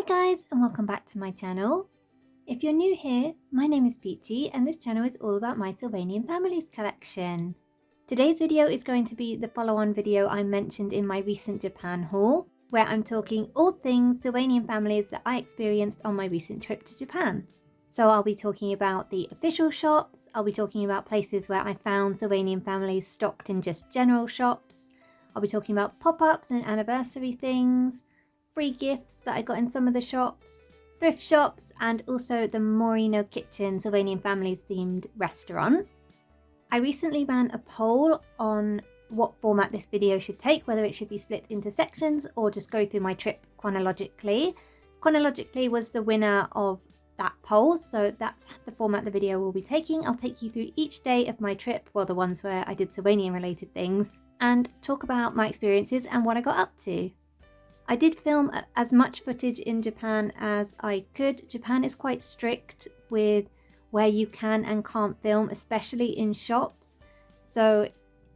guys, and welcome back to my channel. If you're new here, my name is Peachy and this channel is all about my Sylvanian Families collection. Today's video is going to be the follow-on video I mentioned in my recent Japan haul, where I'm talking all things Sylvanian families that I experienced on my recent trip to Japan. So I'll be talking about the official shops, I'll be talking about places where I found Sylvanian families stocked in just general shops, I'll be talking about pop-ups and anniversary things, free gifts that I got in some of the shops, thrift shops, and also the Morino Kitchen Sylvanian Families themed restaurant. I recently ran a poll on what format this video should take, whether it should be split into sections or just go through my trip chronologically. Chronologically was the winner of that poll, so that's the format the video will be taking. I'll take you through each day of my trip, well, the ones where I did Sylvanian related things, and talk about my experiences and what I got up to. I did film as much footage in Japan as I could. Japan is quite strict with where you can and can't film, especially in shops. So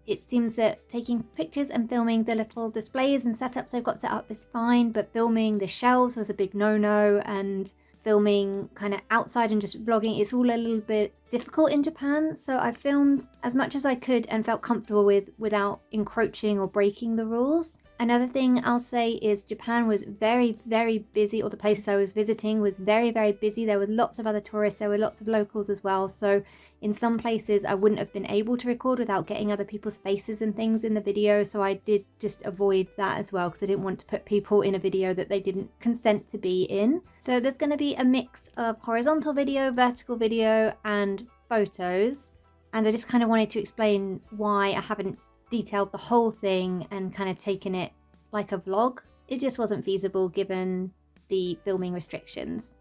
it seems that taking pictures and filming the little displays and setups they've got set up is fine, but filming the shelves was a big no-no, and filming kind of outside and just vlogging, it's all a little bit difficult in Japan. So I filmed as much as I could and felt comfortable without encroaching or breaking the rules. Another thing I'll say is Japan was very, very busy, or the places I was visiting was very, very busy. There were lots of other tourists, there were lots of locals as well. So in some places I wouldn't have been able to record without getting other people's faces and things in the video. So I did just avoid that as well, because I didn't want to put people in a video that they didn't consent to be in. So there's going to be a mix of horizontal video, vertical video, and photos. And I just kind of wanted to explain why I haven't detailed the whole thing and kind of taken it like a vlog. It just wasn't feasible given the filming restrictions.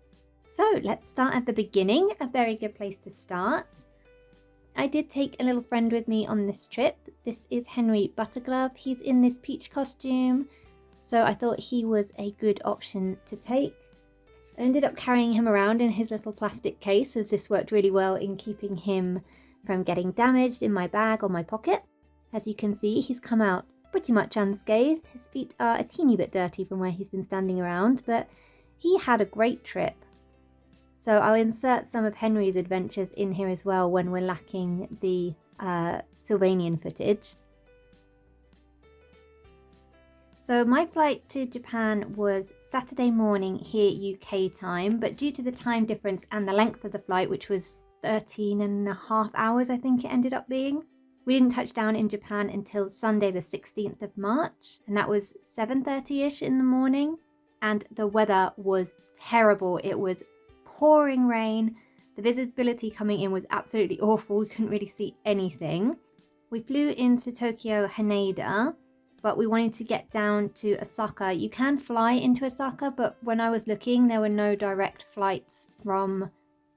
So let's start at the beginning, a very good place to start. I did take a little friend with me on this trip. This is Henry Butterglove. He's in this peach costume, so I thought he was a good option to take. I ended up carrying him around in his little plastic case, as this worked really well in keeping him from getting damaged in my bag or my pocket. As you can see, he's come out pretty much unscathed. His feet are a teeny bit dirty from where he's been standing around, but he had a great trip. So I'll insert some of Henry's adventures in here as well when we're lacking the Sylvanian footage. So my flight to Japan was Saturday morning here UK time, but due to the time difference and the length of the flight, which was 13.5 hours I think it ended up being, we didn't touch down in Japan until Sunday the 16th of March, and that was 7:30ish in the morning, and the weather was terrible. It was pouring rain. The visibility coming in was absolutely awful. We couldn't really see anything. We flew into Tokyo Haneda, but we wanted to get down to Osaka. You can fly into Osaka, but when I was looking, there were no direct flights from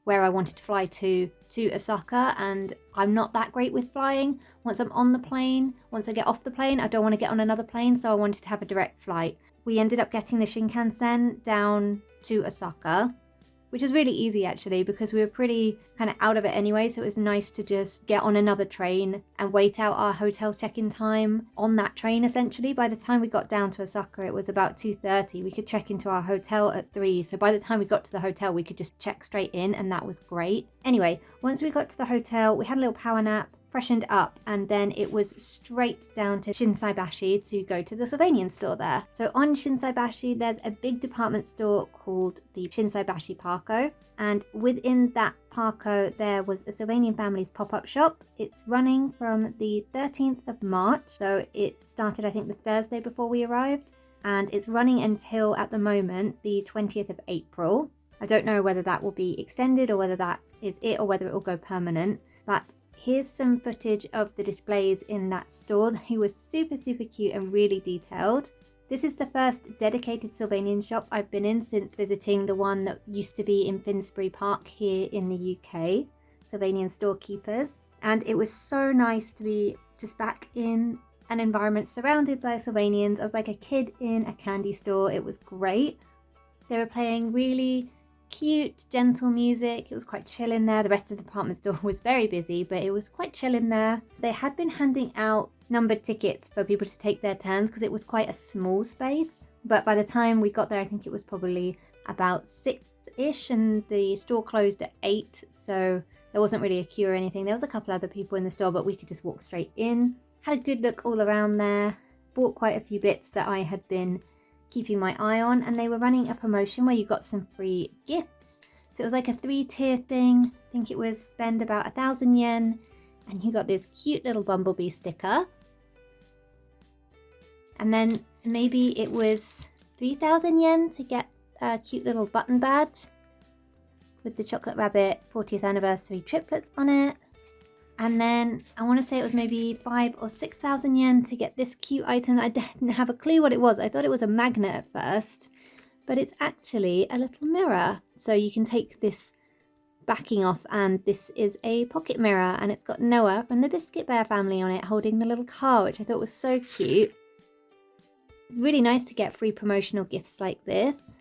where I wanted to fly to Osaka, and I'm not that great with flying. Once I'm on the plane, once I get off the plane, I don't want to get on another plane, so I wanted to have a direct flight. We ended up getting the Shinkansen down to Osaka, which was really easy actually, because we were pretty kind of out of it anyway, so it was nice to just get on another train and wait out our hotel check-in time on that train essentially. By the time we got down to Osaka, it was about 2:30. We could check into our hotel at 3, so by the time we got to the hotel we could just check straight in, and that was great. Anyway, once we got to the hotel, we had a little power nap, freshened up, and then it was straight down to Shinsaibashi to go to the Sylvanian store there. So on Shinsaibashi there's a big department store called the Shinsaibashi Parko, and within that Parko there was a Sylvanian Families pop-up shop. It's running from the 13th of March, so it started I think the Thursday before we arrived, and it's running until at the moment the 20th of April. I don't know whether that will be extended or whether that is it or whether it will go permanent, but here's some footage of the displays in that store. They were super cute and really detailed. This is the first dedicated Sylvanian shop I've been in since visiting the one that used to be in Finsbury Park here in the UK, Sylvanian Storekeepers. And it was so nice to be just back in an environment surrounded by Sylvanians. I was like a kid in a candy store. It was great. They were playing really cute, gentle music. It was quite chill in there. The rest of the department store was very busy, but it was quite chill in there. They had been handing out numbered tickets for people to take their turns because it was quite a small space. But by the time we got there, I think it was probably about 6-ish and the store closed at 8. So there wasn't really a queue or anything. There was a couple other people in the store, but we could just walk straight in. Had a good look all around there. Bought quite a few bits that I had been keeping my eye on, and they were running a promotion where you got some free gifts. So it was like a 3-tier thing. I think it was spend about 1,000 yen and you got this cute little bumblebee sticker. And then maybe it was 3,000 yen to get a cute little button badge with the chocolate rabbit 40th anniversary triplets on it. And then I want to say it was maybe 5,000 or 6,000 yen to get this cute item. I didn't have a clue what it was. I thought it was a magnet at first, but it's actually a little mirror. So you can take this backing off, and this is a pocket mirror, and it's got Noah from the Biscuit Bear family on it holding the little car, which I thought was so cute. It's really nice to get free promotional gifts like this.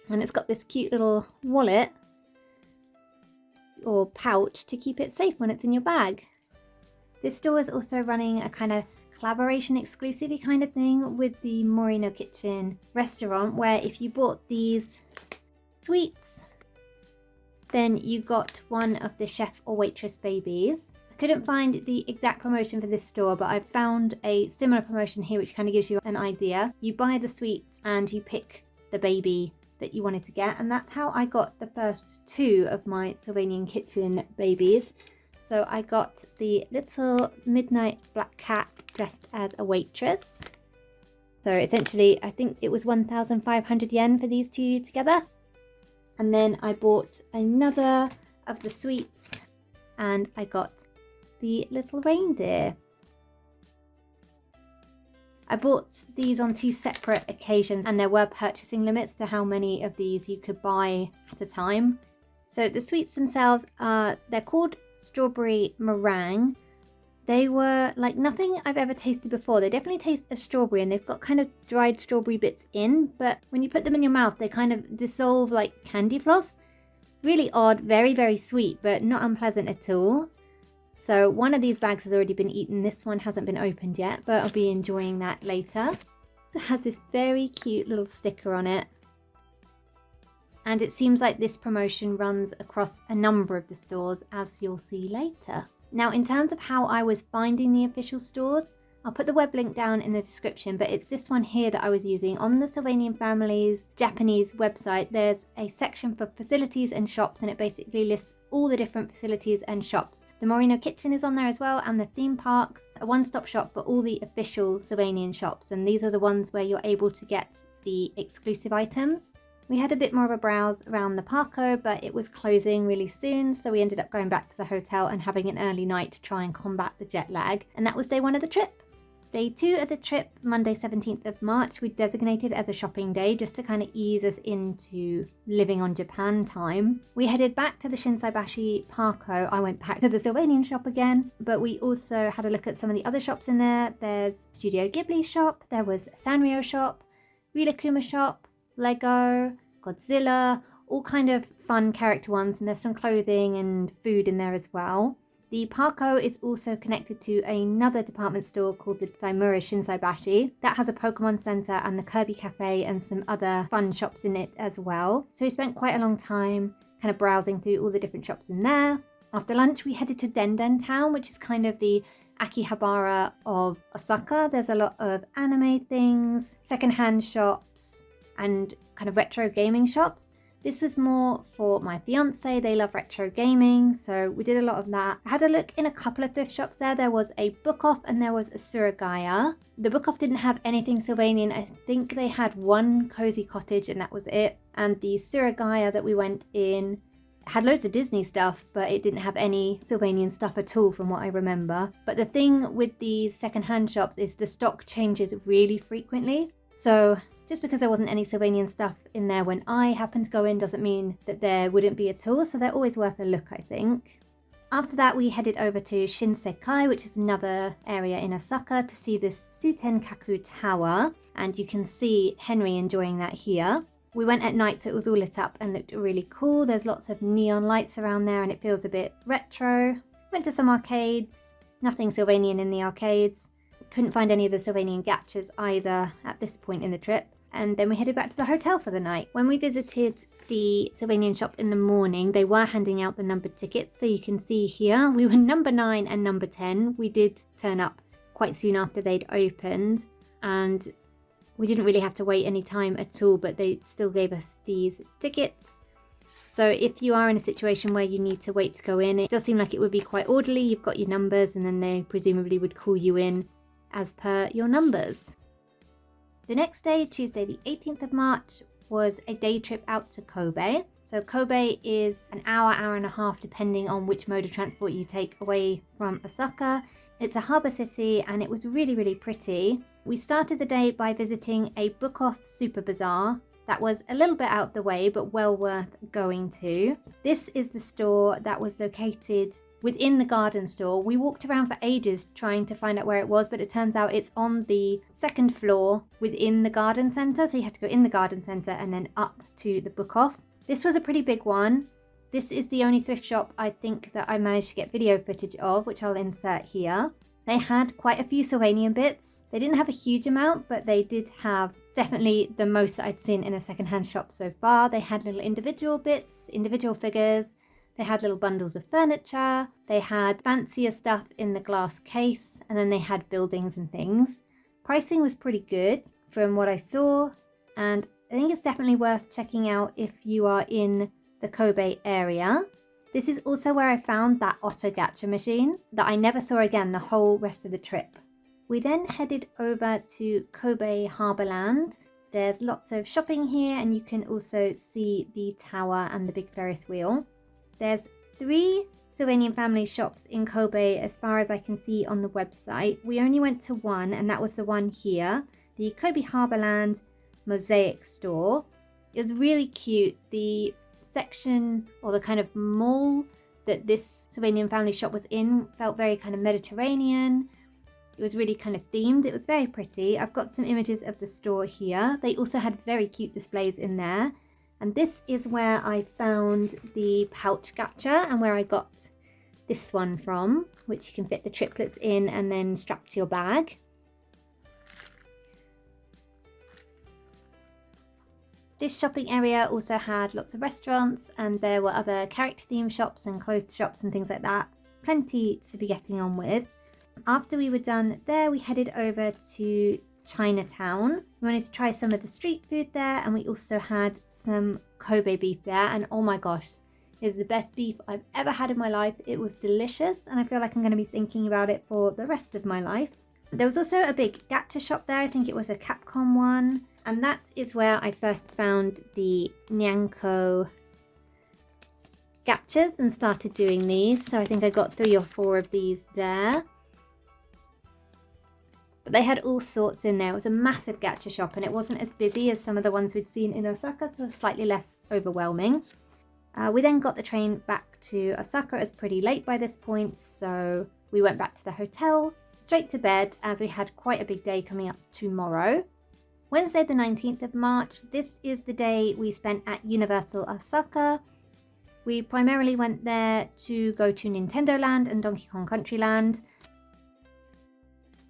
And it's got this cute little wallet or pouch to keep it safe when it's in your bag. This store is also running a kind of collaboration exclusive kind of thing with the Morino Kitchen restaurant, where if you bought these sweets, then you got one of the chef or waitress babies. I couldn't find the exact promotion for this store, but I found a similar promotion here which kind of gives you an idea. You buy the sweets and you pick the baby that you wanted to get, and that's how I got the first 2 of my Sylvanian Kitchen babies. So I got the little midnight black cat dressed as a waitress. So essentially I think it was 1,500 yen for these 2 together. And then I bought another of the sweets and I got the little reindeer. I bought these on 2 separate occasions, and there were purchasing limits to how many of these you could buy at a time. So the sweets themselves they're called strawberry meringue. They were like nothing I've ever tasted before. They definitely taste of strawberry, and they've got kind of dried strawberry bits in, but when you put them in your mouth they kind of dissolve like candy floss. Really odd, very, very sweet, but not unpleasant at all. So one of these bags has already been eaten. This one hasn't been opened yet, but I'll be enjoying that later. It has this very cute little sticker on it. And it seems like this promotion runs across a number of the stores, as you'll see later. Now, in terms of how I was finding the official stores, I'll put the web link down in the description, but it's this one here that I was using. On the Sylvanian Families Japanese website, there's a section for facilities and shops, and it basically lists all the different facilities and shops. The Morino Kitchen is on there as well, and the theme parks, a one-stop shop for all the official Sylvanian shops, and these are the ones where you're able to get the exclusive items. We had a bit more of a browse around the Parco, but it was closing really soon, so we ended up going back to the hotel and having an early night to try and combat the jet lag, and that was day 1 of the trip. Day 2 of the trip, Monday 17th of March, we designated as a shopping day just to kind of ease us into living on Japan time. We headed back to the Shinsaibashi Parco. I went back to the Sylvanian shop again, but we also had a look at some of the other shops in there. There's Studio Ghibli shop, there was Sanrio shop, Rilakkuma shop, Lego, Godzilla, all kind of fun character ones, and there's some clothing and food in there as well. The Parco is also connected to another department store called the Daimura Shinsaibashi. That has a Pokemon Center and the Kirby Cafe and some other fun shops in it as well. So we spent quite a long time kind of browsing through all the different shops in there. After lunch, we headed to Denden Town, which is kind of the Akihabara of Osaka. There's a lot of anime things, secondhand shops, and kind of retro gaming shops. This was more for my fiance. They love retro gaming, so we did a lot of that. I had a look in a couple of thrift shops there. There was a Book Off and there was a Suragaya. The Book Off didn't have anything Sylvanian. I think they had one cozy cottage and that was it. And the Suragaya that we went in had loads of Disney stuff, but it didn't have any Sylvanian stuff at all from what I remember. But the thing with these secondhand shops is the stock changes really frequently. So just because there wasn't any Sylvanian stuff in there when I happened to go in doesn't mean that there wouldn't be at all, so they're always worth a look, I think. After that, we headed over to Shinsaibashi, which is another area in Osaka, to see this Sutenkaku Tower, and you can see Henry enjoying that here. We went at night, so it was all lit up and looked really cool. There's lots of neon lights around there and it feels a bit retro. Went to some arcades, nothing Sylvanian in the arcades. couldn't find any of the Sylvanian gachas either at this point in the trip. And then we headed back to the hotel for the night. When we visited the Sylvanian shop in the morning, they were handing out the numbered tickets. So you can see here, we were number 9 and number 10. We did turn up quite soon after they'd opened. And we didn't really have to wait any time at all, but they still gave us these tickets. So if you are in a situation where you need to wait to go in, it does seem like it would be quite orderly. You've got your numbers and then they presumably would call you in as per your numbers. The next day, Tuesday the 18th of March, was a day trip out to Kobe. So Kobe is an hour, hour and a half, depending on which mode of transport you take away from Osaka. It's a harbour city and it was really, really pretty. We started the day by visiting a book-off super bazaar that was a little bit out the way, but well worth going to. This is the store that was located within the garden store. We walked around for ages trying to find out where it was, but it turns out it's on the second floor within the garden centre. So you had to go in the garden centre and then up to the book off. This was a pretty big one. This is the only thrift shop I think that I managed to get video footage of, which I'll insert here. They had quite a few Sylvanian bits. They didn't have a huge amount, but they did have definitely the most that I'd seen in a secondhand shop so far. They had little individual bits, individual figures. They had little bundles of furniture, they had fancier stuff in the glass case, and then they had buildings and things. Pricing was pretty good from what I saw, and I think it's definitely worth checking out if you are in the Kobe area. This is also where I found that otter gacha machine that I never saw again the whole rest of the trip. We then headed over to Kobe Harbourland. There's lots of shopping here, and you can also see the tower and the big Ferris wheel. There's 3 Sylvanian family shops in Kobe as far as I can see on the website. We only went to one, and that was the one here, the Kobe Harbourland Mosaic store. It was really cute. The section or the kind of mall that this Sylvanian family shop was in felt very kind of Mediterranean. It was really kind of themed. It was very pretty. I've got some images of the store here. They also had very cute displays in there. And this is where I found the pouch gacha and where I got this one from, which you can fit the triplets in and then strap to your bag. This shopping area also had lots of restaurants, and there were other character theme shops and clothes shops and things like that. Plenty to be getting on with. After we were done there, we headed over to Chinatown. We wanted to try some of the street food there, and we also had some Kobe beef there, and oh my gosh, it was the best beef I've ever had in my life. It was delicious, and I feel like I'm going to be thinking about it for the rest of my life. There was also a big gacha shop there. I think it was a Capcom one, and that is where I first found the Nyanko gachas and started doing these. So I think I got 3 or 4 of these there. But they had all sorts in there. It was a massive gacha shop, and it wasn't as busy as some of the ones we'd seen in Osaka, so it was slightly less overwhelming. We then got the train back to Osaka. It was pretty late by this point, so we went back to the hotel, straight to bed, as we had quite a big day coming up tomorrow. Wednesday the 19th of March, this is the day we spent at Universal Osaka. We primarily went there to go to Nintendo Land and Donkey Kong Country Land.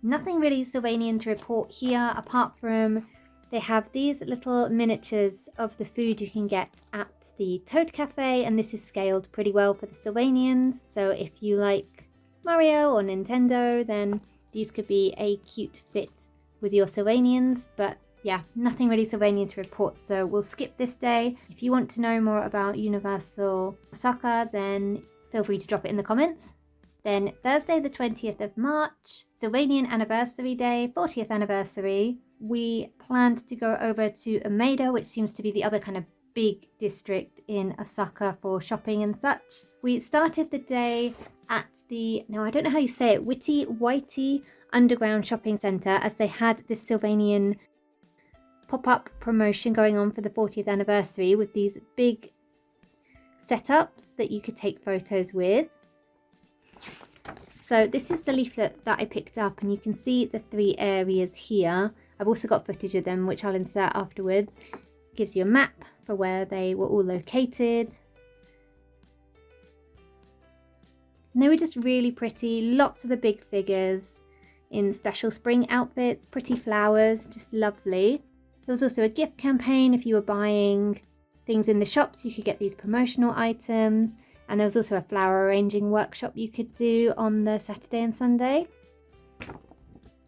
Nothing really Sylvanian to report here, apart from they have these little miniatures of the food you can get at the Toad Cafe, and this is scaled pretty well for the Sylvanians. So if you like Mario or Nintendo, then these could be a cute fit with your Sylvanians. But yeah, nothing really Sylvanian to report, so we'll skip this day. If you want to know more about Universal Osaka, then feel free to drop it in the comments. Then Thursday the 20th of March, Sylvanian Anniversary Day, 40th anniversary. We planned to go over to Umeda, which seems to be the other kind of big district in Osaka for shopping and such. We started the day at the, now I don't know how you say it, Whitey Underground Shopping Centre, as they had this Sylvanian pop-up promotion going on for the 40th anniversary with these big setups that you could take photos with. So this is the leaflet that I picked up, and you can see the 3 areas here. I've also got footage of them, which I'll insert afterwards. It gives you a map for where they were all located. And they were just really pretty, lots of the big figures in special spring outfits, pretty flowers, just lovely. There was also a gift campaign. If you were buying things in the shops, you could get these promotional items. And there was also a flower arranging workshop you could do on the Saturday and Sunday.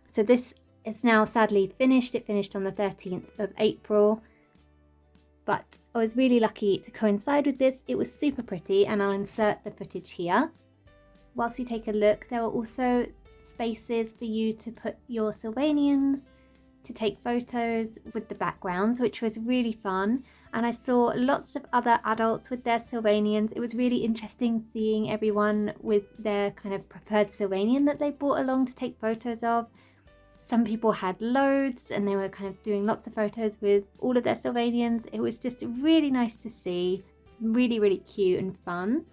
So this is now sadly finished. It finished on the 13th of April. But I was really lucky to coincide with this. It was super pretty, and I'll insert the footage here. Whilst we take a look, there were also spaces for you to put your Sylvanians, to take photos with the backgrounds, which was really fun. And I saw lots of other adults with their Sylvanians. It was really interesting seeing everyone with their kind of preferred Sylvanian that they brought along to take photos of. Some people had loads and they were kind of doing lots of photos with all of their Sylvanians. It was just really nice to see, really, really cute and fun.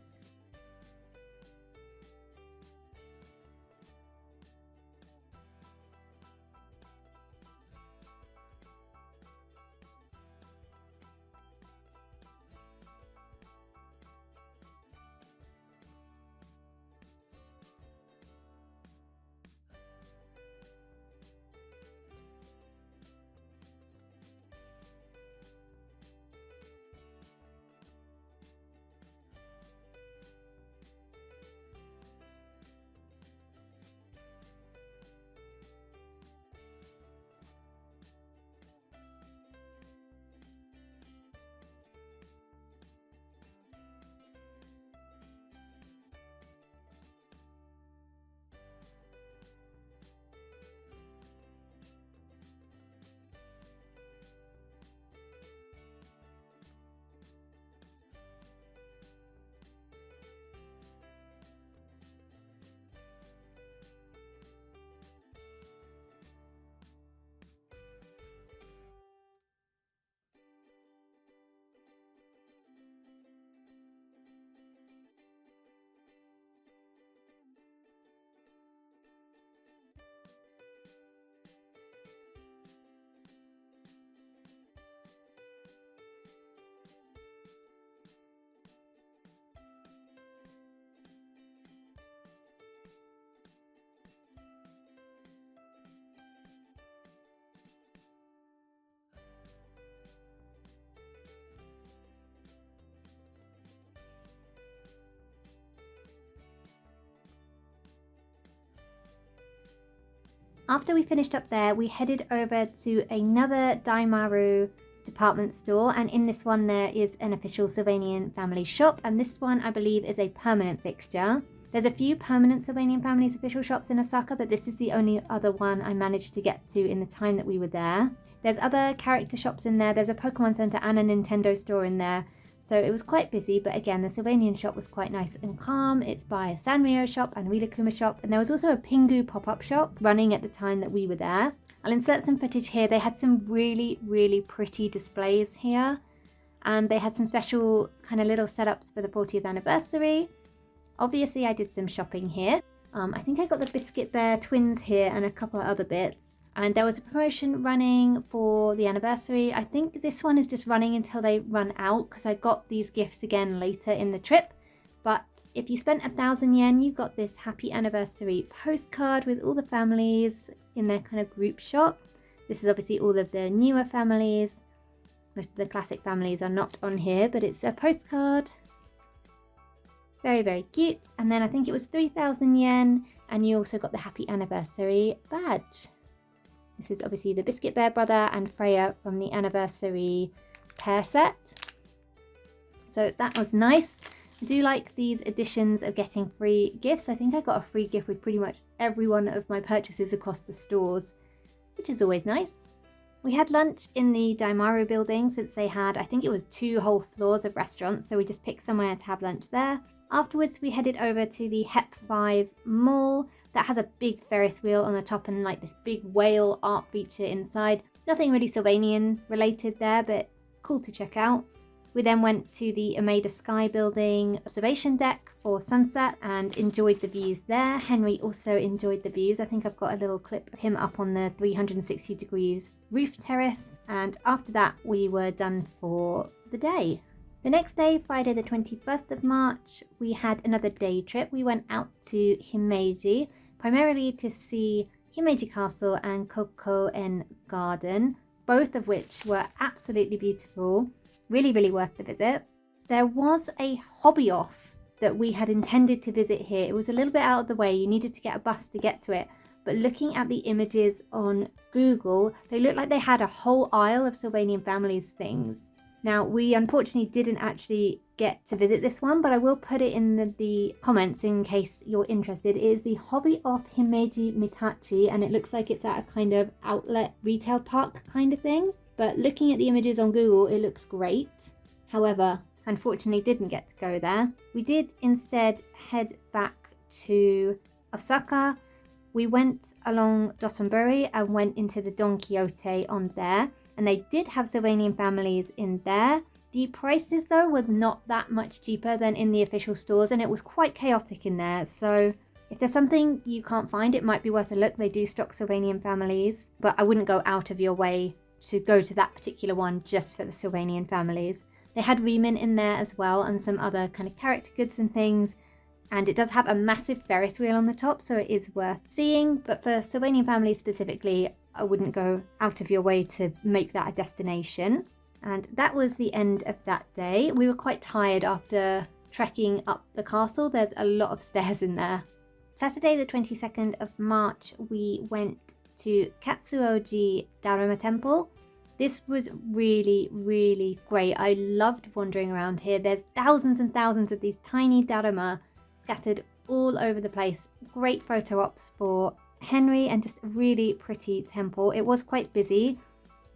After we finished up there, we headed over to another Daimaru department store, and in this one there is an official Sylvanian family shop, and this one I believe is a permanent fixture. There's a few permanent Sylvanian Families official shops in Osaka, but this is the only other one I managed to get to in the time that we were there. There's other character shops in there, there's a Pokemon Center and a Nintendo store in there. So it was quite busy, but again, the Sylvanian shop was quite nice and calm. It's by a Sanrio shop and Rilakkuma shop, and there was also a Pingu pop-up shop running at the time that we were there. I'll insert some footage here. They had some really, really pretty displays here, and they had some special kind of little setups for the 40th anniversary. Obviously, I did some shopping here. I think I got the Biscuit Bear twins here and a couple of other bits. And there was a promotion running for the anniversary. I think this one is just running until they run out, because I got these gifts again later in the trip. But if you spent 1,000 yen, you got this happy anniversary postcard with all the families in their kind of group shot. This is obviously all of the newer families. Most of the classic families are not on here, but it's a postcard. Very, very cute. And then I think it was 3,000 yen, and you also got the happy anniversary badge. This is obviously the Biscuit Bear brother and Freya from the anniversary pair set. So that was nice. I do like these additions of getting free gifts. I think I got a free gift with pretty much every one of my purchases across the stores, which is always nice. We had lunch in the Daimaru building, since they had, I think it was 2 whole floors of restaurants, so we just picked somewhere to have lunch there. Afterwards, we headed over to the HEP 5 mall that has a big Ferris wheel on the top and like this big whale art feature inside. Nothing really Sylvanian related there, but cool to check out. We then went to the Umeda Sky building observation deck for sunset and enjoyed the views there. Henry also enjoyed the views. I think I've got a little clip of him up on the 360 degrees roof terrace. And after that, we were done for the day. The next day, Friday the 21st of March, we had another day trip. We went out to Himeji, primarily to see Himeji Castle and Kokoen Garden, both of which were absolutely beautiful, really worth the visit. There was a hobby off that we had intended to visit here. It was a little bit out of the way, you needed to get a bus to get to it, but looking at the images on Google, they looked like they had a whole aisle of Sylvanian Families things. Now, we unfortunately didn't actually get to visit this one, but I will put it in the comments in case you're interested. It is the Hobby of Himeji Mitachi, and it looks like it's at a kind of outlet retail park kind of thing. But looking at the images on Google, it looks great. However, unfortunately didn't get to go there. We did instead head back to Osaka. We went along Dotonbori and went into the Don Quixote on there. And they did have Sylvanian Families in there. The prices though were not that much cheaper than in the official stores, and it was quite chaotic in there. So if there's something you can't find, it might be worth a look. They do stock Sylvanian Families, but I wouldn't go out of your way to go to that particular one just for the Sylvanian Families. They had Riemann in there as well and some other kind of character goods and things. And it does have a massive Ferris wheel on the top, so it is worth seeing. But for Sylvanian Families specifically, I wouldn't go out of your way to make that a destination. And that was the end of that day. We were quite tired after trekking up the castle. There's a lot of stairs in there. Saturday the 22nd of March, we went to Katsuoji Daruma Temple. This was really great. I loved wandering around here. There's thousands and thousands of these tiny Daruma scattered all over the place. Great photo ops for Henry and just a really pretty temple. It was quite busy,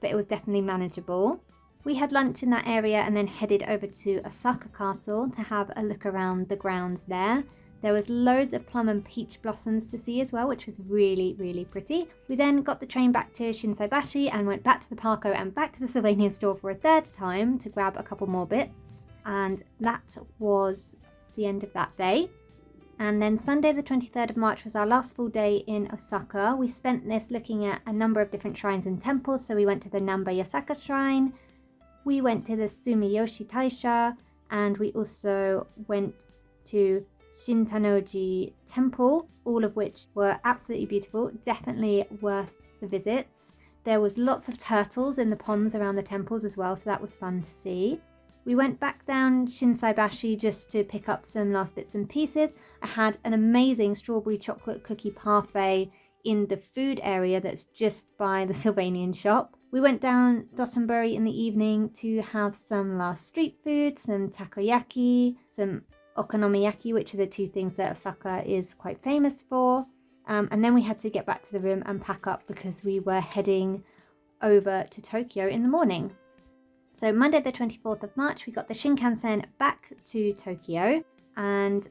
but it was definitely manageable. We had lunch in that area and then headed over to Osaka Castle to have a look around the grounds there. There was loads of plum and peach blossoms to see as well, which was really pretty. We then got the train back to Shinsaibashi and went back to the Parco and back to the Sylvanian store for a third time to grab a couple more bits. And that was the end of that day. And then Sunday the 23rd of March was our last full day in Osaka. We spent this looking at a number of different shrines and temples. So we went to the Namba Yasaka shrine, we went to the Sumiyoshi Taisha, and we also went to Shintanoji Temple, all of which were absolutely beautiful, definitely worth the visits. There was lots of turtles in the ponds around the temples as well, so that was fun to see. We went back down Shinsaibashi just to pick up some last bits and pieces. I had an amazing strawberry chocolate cookie parfait in the food area that's just by the Sylvanian shop. We went down Dotonbori in the evening to have some last street food, some takoyaki, some okonomiyaki, which are the two things that Osaka is quite famous for. And then we had to get back to the room and pack up because we were heading over to Tokyo in the morning. So Monday the 24th of March, we got the Shinkansen back to Tokyo and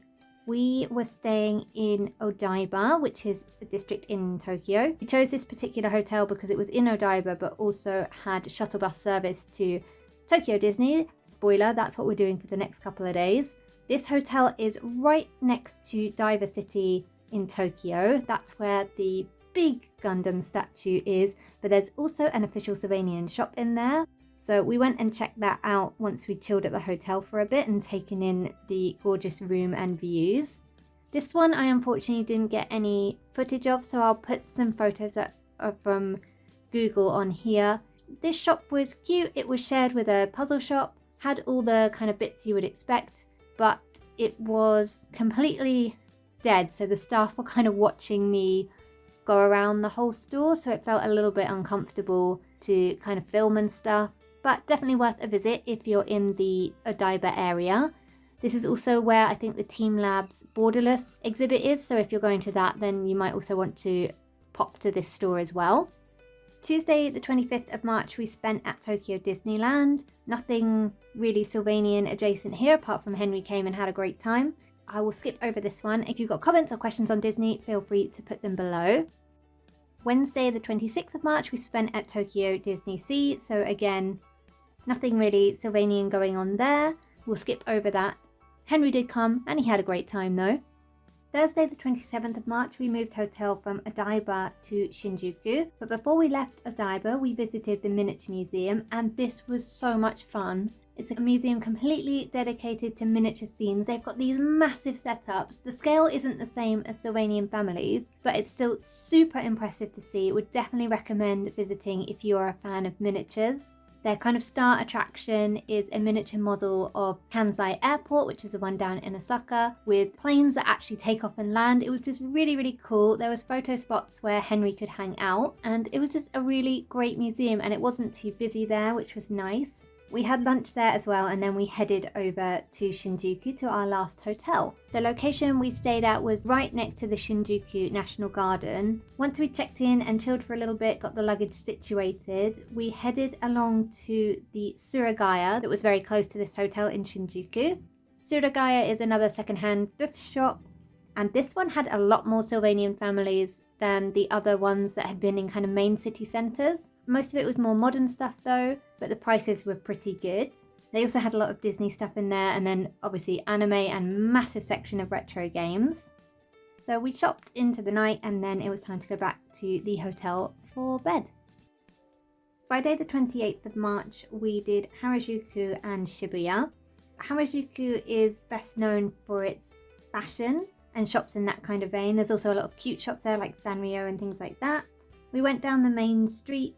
we were staying in Odaiba, which is a district in Tokyo. We chose this particular hotel because it was in Odaiba but also had shuttle bus service to Tokyo Disney. Spoiler, that's what we're doing for the next couple of days. This hotel is right next to Diver City in Tokyo. That's where the big Gundam statue is, but there's also an official Sylvanian shop in there. So we went and checked that out once we chilled at the hotel for a bit and taken in the gorgeous room and views. This one I unfortunately didn't get any footage of, so I'll put some photos that are from Google on here. This shop was cute. It was shared with a puzzle shop, had all the kind of bits you would expect, but it was completely dead. So the staff were kind of watching me go around the whole store, so it felt a little bit uncomfortable to kind of film and stuff. But definitely worth a visit if you're in the Odaiba area. This is also where I think the Team Labs Borderless exhibit is, so if you're going to that, then you might also want to pop to this store as well. Tuesday the 25th of March we spent at Tokyo Disneyland. Nothing really Sylvanian adjacent here apart from Henry came and had a great time. I will skip over this one. If you've got comments or questions on Disney, feel free to put them below. Wednesday the 26th of March we spent at Tokyo Disney Sea, so again, nothing really Sylvanian going on there. We'll skip over that. Henry did come and he had a great time though. Thursday the 27th of March we moved hotel from Odaiba to Shinjuku, but before we left Odaiba we visited the Miniature Museum and this was so much fun. It's a museum completely dedicated to miniature scenes. They've got these massive setups. The scale isn't the same as Sylvanian Families, but it's still super impressive to see. Would definitely recommend visiting if you are a fan of miniatures. Their kind of star attraction is a miniature model of Kansai Airport, which is the one down in Osaka, with planes that actually take off and land. It was just really, really cool. There was photo spots where Henry could hang out, and it was just a really great museum, and it wasn't too busy there, which was nice. We had lunch there as well, and then we headed over to Shinjuku to our last hotel. The location we stayed at was right next to the Shinjuku National Garden. Once we checked in and chilled for a little bit, got the luggage situated, we headed along to the Suragaya that was very close to this hotel in Shinjuku. Suragaya is another secondhand thrift shop, and this one had a lot more Sylvanian families than the other ones that had been in kind of main city centres. Most of it was more modern stuff though, but the prices were pretty good. They also had a lot of Disney stuff in there, and then obviously anime and massive section of retro games. So we shopped into the night, and then it was time to go back to the hotel for bed. Friday the 28th of March, we did Harajuku and Shibuya. Harajuku is best known for its fashion and shops in that kind of vein. There's also a lot of cute shops there like Sanrio and things like that. We went down the main street,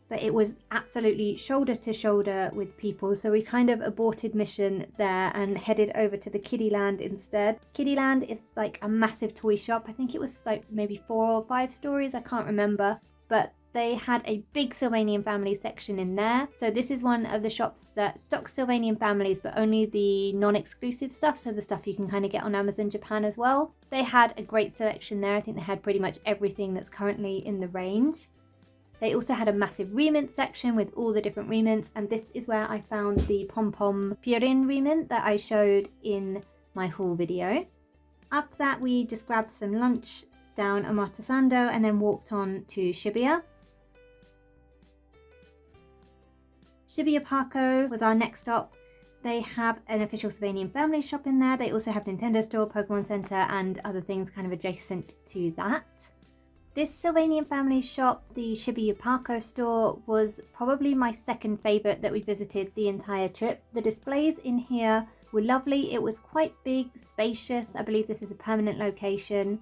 but it was absolutely shoulder to shoulder with people, so we kind of aborted mission there and headed over to the Kiddieland instead. Kiddieland is like a massive toy shop. I think it was like maybe 4 or 5 stories, I can't remember, but they had a big Sylvanian family section in there. So this is one of the shops that stocks Sylvanian families, but only the non-exclusive stuff, so the stuff you can kind of get on Amazon Japan as well. They had a great selection there. I think they had pretty much everything that's currently in the range. They also had a massive remint section with all the different remints, and this is where I found the Pom Pom Purin remint that I showed in my haul video. After that, we just grabbed some lunch down Omotesando and then walked on to Shibuya. Shibuya Parko was our next stop. They have an official Sylvanian family shop in there. They also have Nintendo store, Pokemon Center, and other things kind of adjacent to that. This Sylvanian family shop, the Shibuya Parko store, was probably my second favourite that we visited the entire trip. The displays in here were lovely. It was quite big, spacious. I believe this is a permanent location.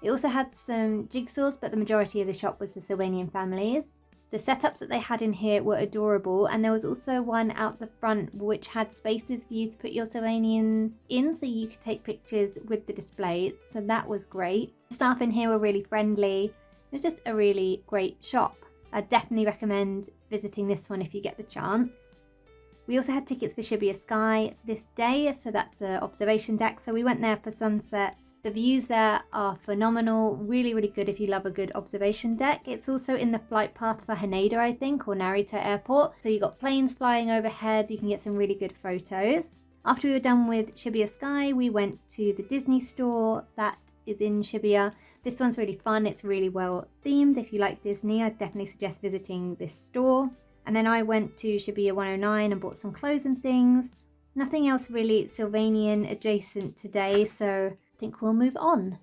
It also had some jigsaws, but the majority of the shop was the Sylvanian families. The setups that they had in here were adorable, and there was also one out the front which had spaces for you to put your Sylvanian in, so you could take pictures with the display, so that was great. The staff in here were really friendly. It was just a really great shop. I definitely recommend visiting this one if you get the chance. We also had tickets for Shibuya Sky this day, so that's an observation deck, so we went there for sunset. The views there are phenomenal, really, really good if you love a good observation deck. It's also in the flight path for Haneda, I think, or Narita Airport. So you've got planes flying overhead, you can get some really good photos. After we were done with Shibuya Sky, we went to the Disney store that is in Shibuya. This one's really fun, it's really well themed. If you like Disney, I'd definitely suggest visiting this store. And then I went to Shibuya 109 and bought some clothes and things. Nothing else really Sylvanian adjacent today, so I think we'll move on.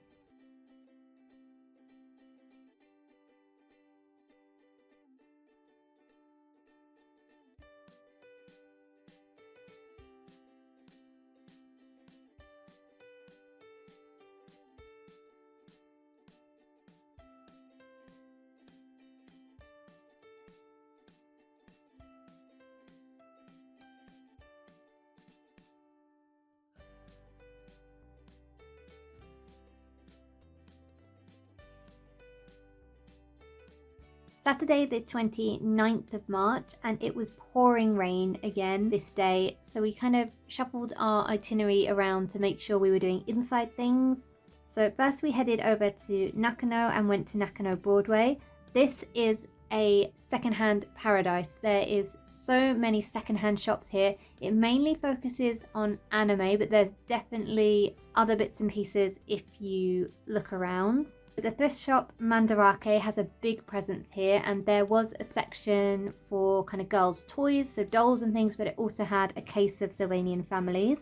Saturday the 29th of March, and it was pouring rain again this day, so we kind of shuffled our itinerary around to make sure we were doing inside things. So first we headed over to Nakano and went to Nakano Broadway. This is a secondhand paradise. There is so many secondhand shops here. It mainly focuses on anime, but there's definitely other bits and pieces if you look around. The thrift shop Mandarake has a big presence here, and there was a section for kind of girls' toys, so dolls and things, but it also had a case of Sylvanian families.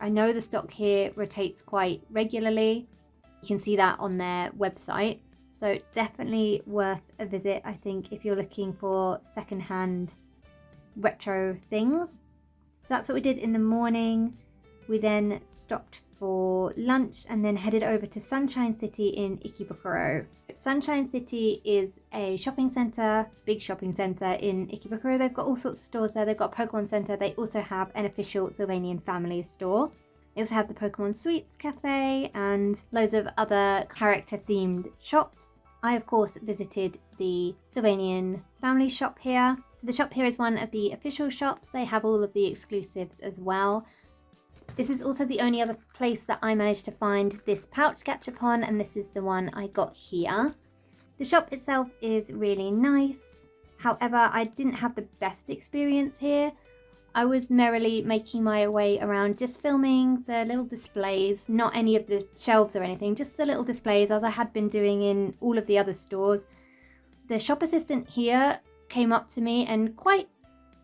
I know the stock here rotates quite regularly. You can see that on their website, so definitely worth a visit, I think, if you're looking for secondhand retro things. that's what we did in the morning. We then stopped for lunch and then headed over to Sunshine City in Ikebukuro. Sunshine City is a shopping centre, big shopping centre in Ikebukuro. They've got all sorts of stores there. They've got a Pokemon Centre. They also have an official Sylvanian Families store. They also have the Pokemon Sweets Cafe and loads of other character themed shops. I of course visited the Sylvanian Family shop here. So the shop here is one of the official shops. They have all of the exclusives as well. This is also the only other place that I managed to find this pouch gachapon, and this is the one I got here. The shop itself is really nice. However, I didn't have the best experience here. I was merrily making my way around just filming the little displays, not any of the shelves or anything, just the little displays as I had been doing in all of the other stores. The shop assistant here came up to me and quite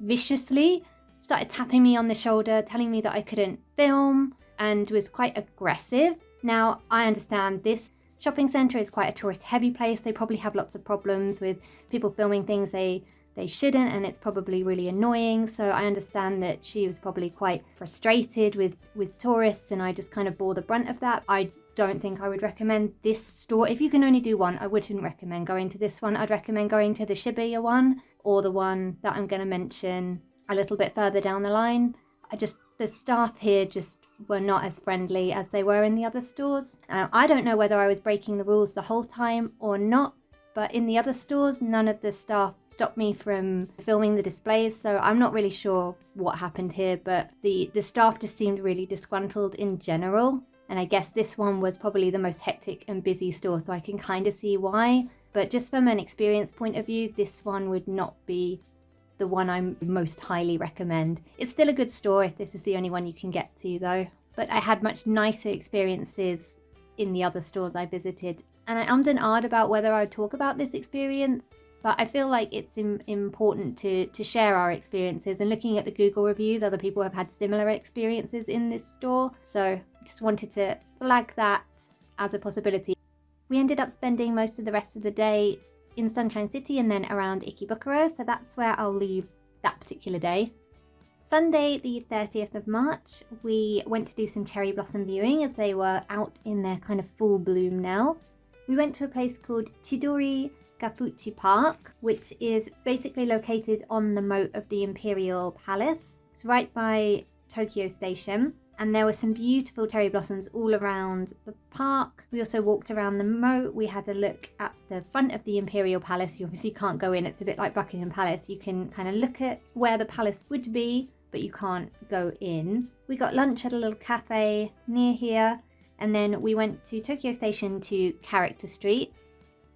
viciously started tapping me on the shoulder, telling me that I couldn't film, and was quite aggressive. Now, I understand this shopping centre is quite a tourist heavy place. They probably have lots of problems with people filming things they shouldn't, and it's probably really annoying. So I understand that she was probably quite frustrated with tourists, and I just kind of bore the brunt of that. I don't think I would recommend this store. If you can only do one, I wouldn't recommend going to this one. I'd recommend going to the Shibuya one or the one that I'm going to mention a little bit further down the line. The staff here just were not as friendly as they were in the other stores. I don't know whether I was breaking the rules the whole time or not, but in the other stores, none of the staff stopped me from filming the displays, so I'm not really sure what happened here, but the staff just seemed really disgruntled in general. And I guess this one was probably the most hectic and busy store, so I can kind of see why. But just from an experience point of view, this one would not be the one I most highly recommend. It's still a good store if this is the only one you can get to though. But I had much nicer experiences in the other stores I visited. And I ummed and ahed about whether I would talk about this experience, but I feel like it's important to share our experiences. And looking at the Google reviews, other people have had similar experiences in this store. So just wanted to flag that as a possibility. We ended up spending most of the rest of the day in Sunshine City and then around Ikebukuro, so that's where I'll leave that particular day. Sunday the 30th of March, we went to do some cherry blossom viewing as they were out in their kind of full bloom now. We went to a place called Chidori Gafuchi Park, which is basically located on the moat of the Imperial Palace. It's right by Tokyo Station. And there were some beautiful cherry blossoms all around the park. We also walked around the moat. We had a look at the front of the Imperial Palace. You obviously can't go in. It's a bit like Buckingham Palace. You can kind of look at where the palace would be, but you can't go in. We got lunch at a little cafe near here. And then we went to Tokyo Station to Character Street.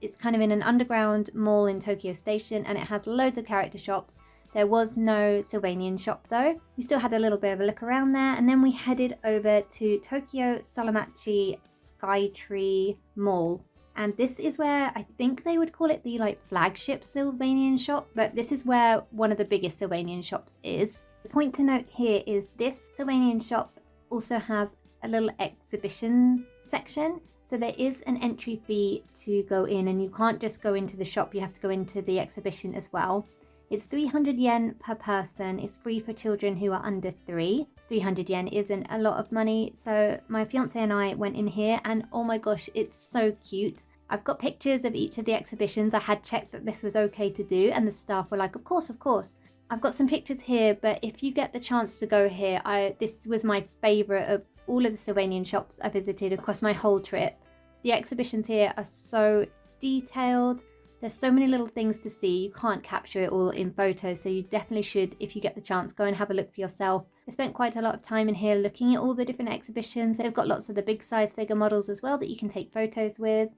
It's kind of in an underground mall in Tokyo Station, and it has loads of character shops. There was no Sylvanian shop though. We still had a little bit of a look around there, and then we headed over to Tokyo Solamachi Skytree Mall. And this is where I think they would call it the flagship Sylvanian shop, but this is where one of the biggest Sylvanian shops is. The point to note here is this Sylvanian shop also has a little exhibition section. So there is an entry fee to go in, and you can't just go into the shop, you have to go into the exhibition as well. It's 300 yen per person. It's free for children who are under 3. 300 yen isn't a lot of money. So my fiance and I went in here, and oh my gosh, it's so cute. I've got pictures of each of the exhibitions. I had checked that this was okay to do, and the staff were like, of course, of course. I've got some pictures here, but if you get the chance to go here, this was my favourite of all of the Sylvanian shops I visited across my whole trip. The exhibitions here are so detailed. There's so many little things to see. You can't capture it all in photos, so you definitely should, if you get the chance, go and have a look for yourself. I spent quite a lot of time in here looking at all the different exhibitions. They've got lots of the big size figure models as well that you can take photos with.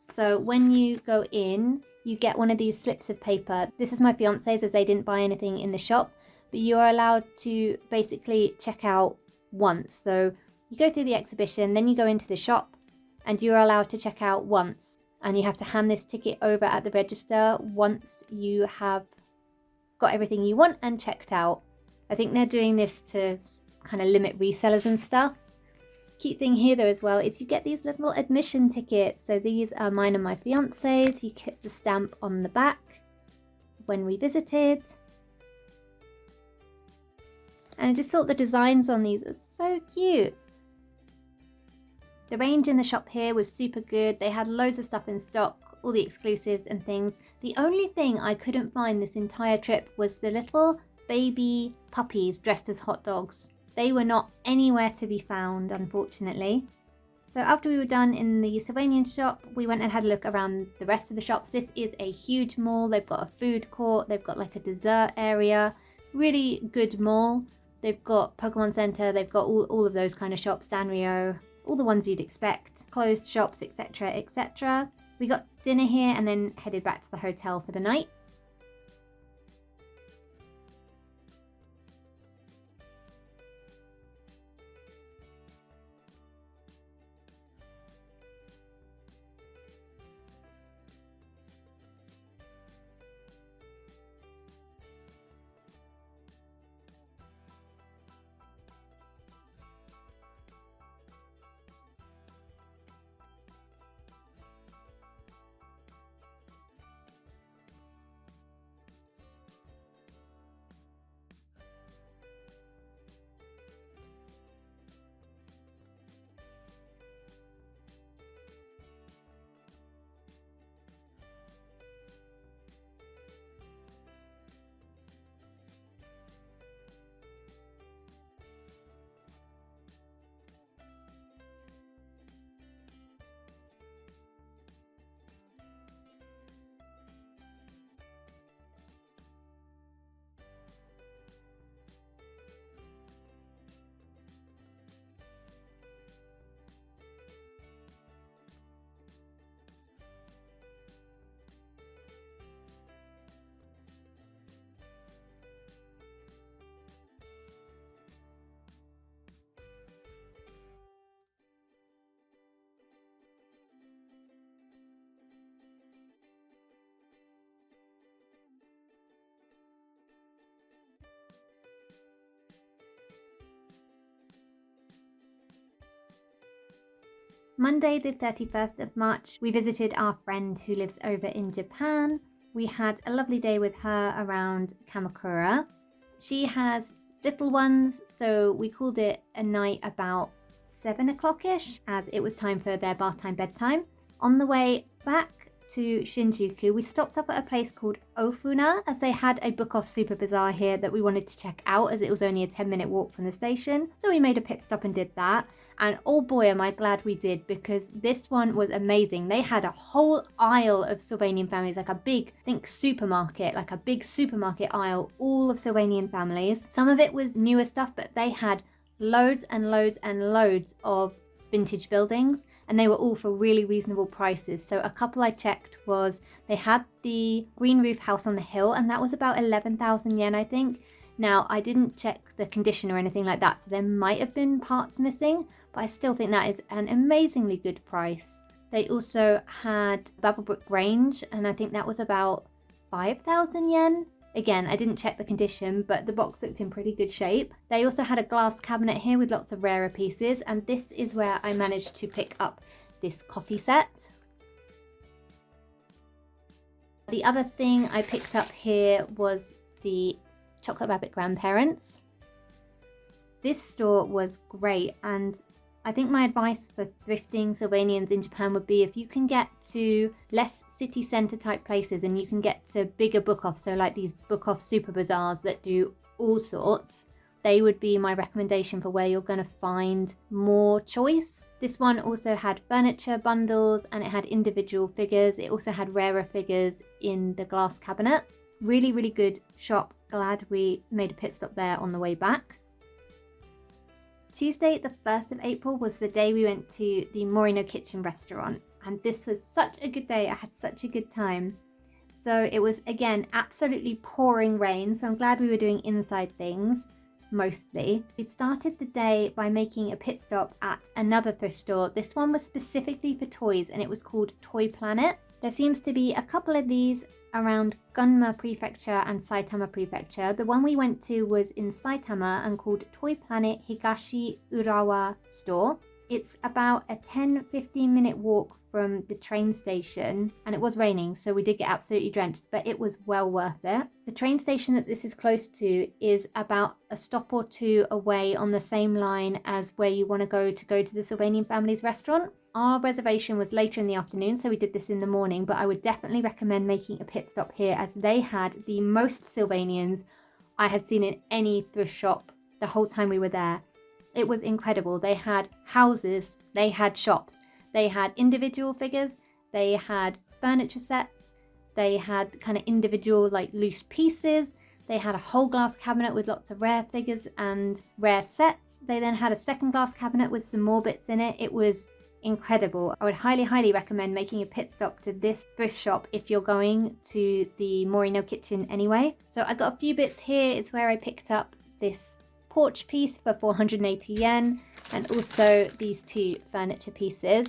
So when you go in, you get one of these slips of paper. This is my fiance's as they didn't buy anything in the shop, but you are allowed to basically check out once. So you go through the exhibition, then you go into the shop, and you're allowed to check out once. And you have to hand this ticket over at the register once you have got everything you want and checked out. I think they're doing this to kind of limit resellers and stuff. Cute thing here though as well is you get these little admission tickets. So these are mine and my fiance's. You get the stamp on the back when we visited. And I just thought the designs on these are so cute. The range in the shop here was super good. They had loads of stuff in stock, all the exclusives and things. The only thing I couldn't find this entire trip was the little baby puppies dressed as hot dogs. They were not anywhere to be found, unfortunately. So after we were done in the Sylvanian shop, we went and had a look around the rest of the shops. This is a huge mall. They've got a food court. They've got like a dessert area. Really good mall. They've got Pokemon Center. They've got all of those kind of shops. Sanrio, all the ones you'd expect. Clothes shops, etc, etc. We got dinner here and then headed back to the hotel for the night. Monday the 31st of March, we visited our friend who lives over in Japan. We had a lovely day with her around Kamakura. She has little ones, so we called it a night about 7 o'clock-ish, as it was time for their bath time bedtime. On the way back to Shinjuku, we stopped up at a place called Ofuna, as they had a book off super bazaar here that we wanted to check out, as it was only a 10-minute walk from the station. So we made a pit stop and did that. And oh boy, am I glad we did, because this one was amazing. They had a whole aisle of Sylvanian families, like a big, think supermarket, like a big supermarket aisle, all of Sylvanian families. Some of it was newer stuff, but they had loads and loads and loads of vintage buildings, and they were all for really reasonable prices. So a couple I checked was, they had the green roof house on the hill, and that was about 11,000 yen, I think. Now, I didn't check the condition or anything like that, so there might have been parts missing, but I still think that is an amazingly good price. They also had Babblebrook Grange, and I think that was about 5,000 yen. Again, I didn't check the condition, but the box looked in pretty good shape. They also had a glass cabinet here with lots of rarer pieces, and this is where I managed to pick up this coffee set. The other thing I picked up here was the Chocolate Rabbit Grandparents. This store was great, and I think my advice for thrifting Sylvanians in Japan would be, if you can get to less city centre type places and you can get to bigger book offs, so like these book off super bazaars that do all sorts, they would be my recommendation for where you're going to find more choice. This one also had furniture bundles, and it had individual figures. It also had rarer figures in the glass cabinet. Really, really good shop. Glad we made a pit stop there on the way back. Tuesday the 1st of April was the day we went to the Morino Kitchen restaurant, and this was such a good day. I had such a good time. So it was, again, absolutely pouring rain, so I'm glad we were doing inside things mostly. We started the day by making a pit stop at another thrift store. This one was specifically for toys, and it was called Toy Planet. There seems to be a couple of these around Gunma Prefecture and Saitama Prefecture. The one we went to was in Saitama and called Toy Planet Higashi Urawa Store. It's about a 10-15 minute walk from the train station, and it was raining, so we did get absolutely drenched, but it was well worth it. The train station that this is close to is about a stop or two away on the same line as where you want to go to the Sylvanian Families restaurant. Our reservation was later in the afternoon, so we did this in the morning, but I would definitely recommend making a pit stop here, as they had the most Sylvanians I had seen in any thrift shop the whole time we were there. It was incredible. They had houses, they had shops, they had individual figures, they had furniture sets, they had kind of individual like loose pieces, they had a whole glass cabinet with lots of rare figures and rare sets. They then had a second glass cabinet with some more bits in it. It was incredible. I would highly recommend making a pit stop to this thrift shop if you're going to the Morino Kitchen anyway. So I got a few bits here. It's where I picked up this porch piece for 480 yen, and also these two furniture pieces.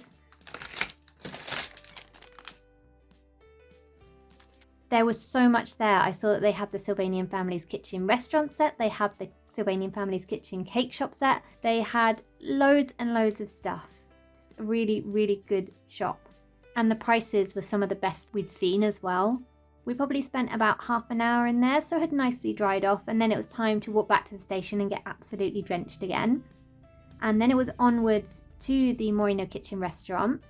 There was so much there. I saw that they had the Sylvanian Families Kitchen restaurant set, they had the Sylvanian Families Kitchen cake shop set, they had loads and loads of stuff. Just a really good shop, and the prices were some of the best we'd seen as well. We probably spent about half an hour in there, so it had nicely dried off, and then it was time to walk back to the station and get absolutely drenched again. And then it was onwards to the Morino Kitchen restaurant.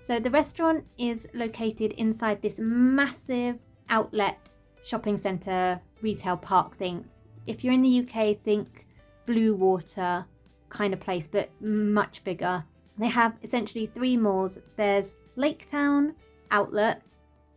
So the restaurant is located inside this massive outlet shopping centre retail park thing. If you're in the UK, think Blue Water kind of place, but much bigger. They have essentially three malls. There's Laketown Outlet,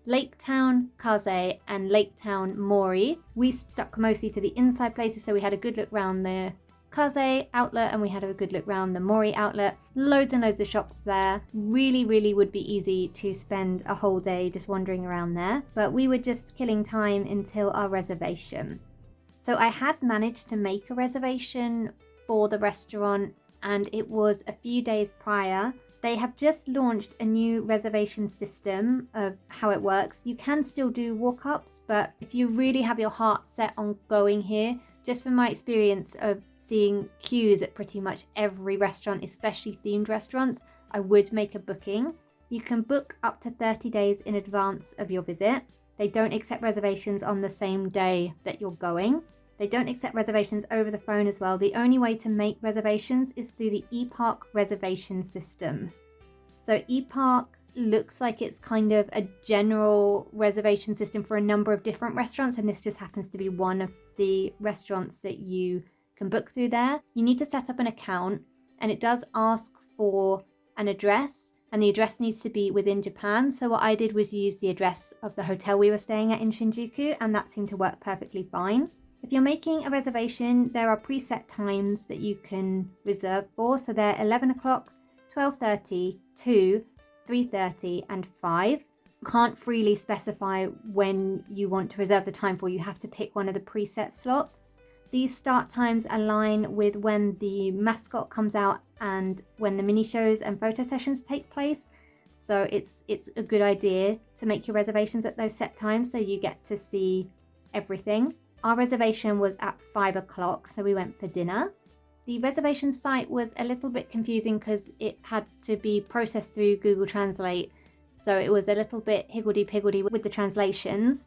Laketown Kaze, and Laketown Mori. We stuck mostly to the inside places, so we had a good look round the Kaze outlet and we had a good look round the Mori outlet. Loads and loads of shops there. Really would be easy to spend a whole day just wandering around there, but we were just killing time until our reservation. So I had managed to make a reservation for the restaurant, and it was a few days prior. They have just launched a new reservation system of how it works. You can still do walk-ups, but if you really have your heart set on going here, just from my experience of seeing queues at pretty much every restaurant, especially themed restaurants, I would make a booking. You can book up to 30 days in advance of your visit. They don't accept reservations on the same day that you're going. They don't accept reservations over the phone as well. The only way to make reservations is through the ePark reservation system. So ePark looks like it's kind of a general reservation system for a number of different restaurants, and this just happens to be one of the restaurants that you can book through there. You need to set up an account, and it does ask for an address, and the address needs to be within Japan. So what I did was use the address of the hotel we were staying at in Shinjuku, and that seemed to work perfectly fine. If you're making a reservation, there are preset times that you can reserve for. So they're 11 o'clock, 12:30, 2, 3:30 and 5. You can't freely specify when you want to reserve the time for. You have to pick one of the preset slots. These start times align with when the mascot comes out and when the mini shows and photo sessions take place. So it's a good idea to make your reservations at those set times so you get to see everything. Our reservation was at 5 o'clock, so we went for dinner. The reservation site was a little bit confusing because it had to be processed through Google Translate, so it was a little bit higgledy-piggledy with the translations,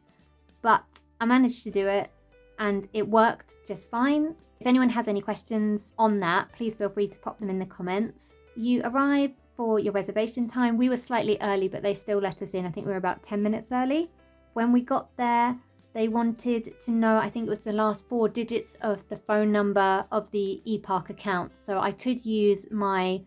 but I managed to do it and it worked just fine. If anyone has any questions on that, please feel free to pop them in the comments. You arrive for your reservation time. We were slightly early, but they still let us in. I think we were about 10 minutes early. When we got there, they wanted to know, I think it was the last 4 digits of the phone number of the ePark account. So I could use my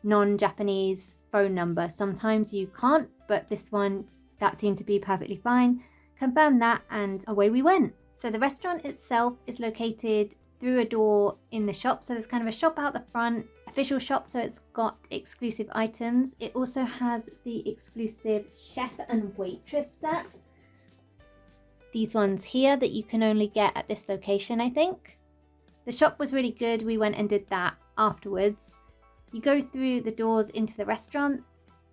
non-Japanese phone number. Sometimes you can't, but this one, that seemed to be perfectly fine. Confirmed that and away we went. So the restaurant itself is located through a door in the shop. So there's kind of a shop out the front, official shop, so it's got exclusive items. It also has the exclusive chef and waitress set. These ones here that you can only get at this location, I think. The shop was really good. We went and did that afterwards. You go through the doors into the restaurant.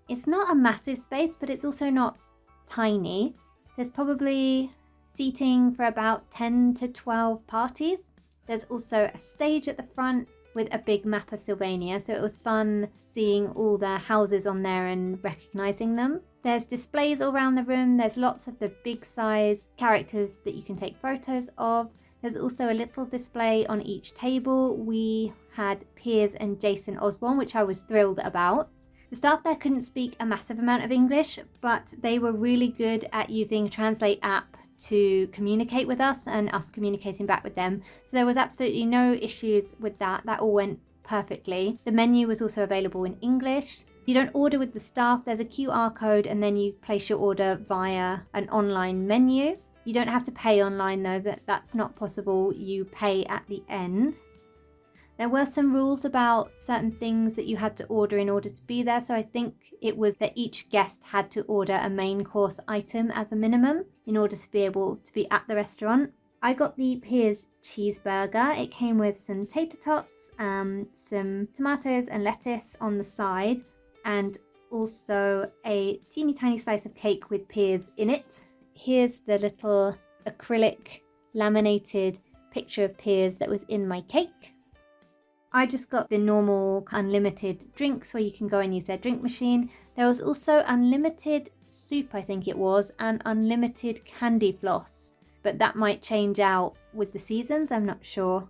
It's not a massive space, but it's also not tiny. There's probably seating for about 10 to 12 parties. There's also a stage at the front with a big map of Sylvania, so it was fun seeing all the houses on there and recognising them. There's displays all around the room. There's lots of the big size characters that you can take photos of. There's also a little display on each table. We had Piers and Jason Osborne, which I was thrilled about. The staff there couldn't speak a massive amount of English, but they were really good at using a Translate app to communicate with us and us communicating back with them. So there was absolutely no issues with that. That all went perfectly. The menu was also available in English. You don't order with the staff. There's a QR code and then you place your order via an online menu. You don't have to pay online though, that's not possible. You pay at the end. There were some rules about certain things that you had to order in order to be there. So I think it was that each guest had to order a main course item as a minimum in order to be able to be at the restaurant. I got the Piers cheeseburger. It came with some tater tots, some tomatoes and lettuce on the side, and also a teeny tiny slice of cake with Piers in it. Here's the little acrylic laminated picture of Piers that was in my cake. I just got the normal unlimited drinks where you can go and use their drink machine. There was also unlimited soup, I think it was, and unlimited candy floss, but that might change out with the seasons, I'm not sure.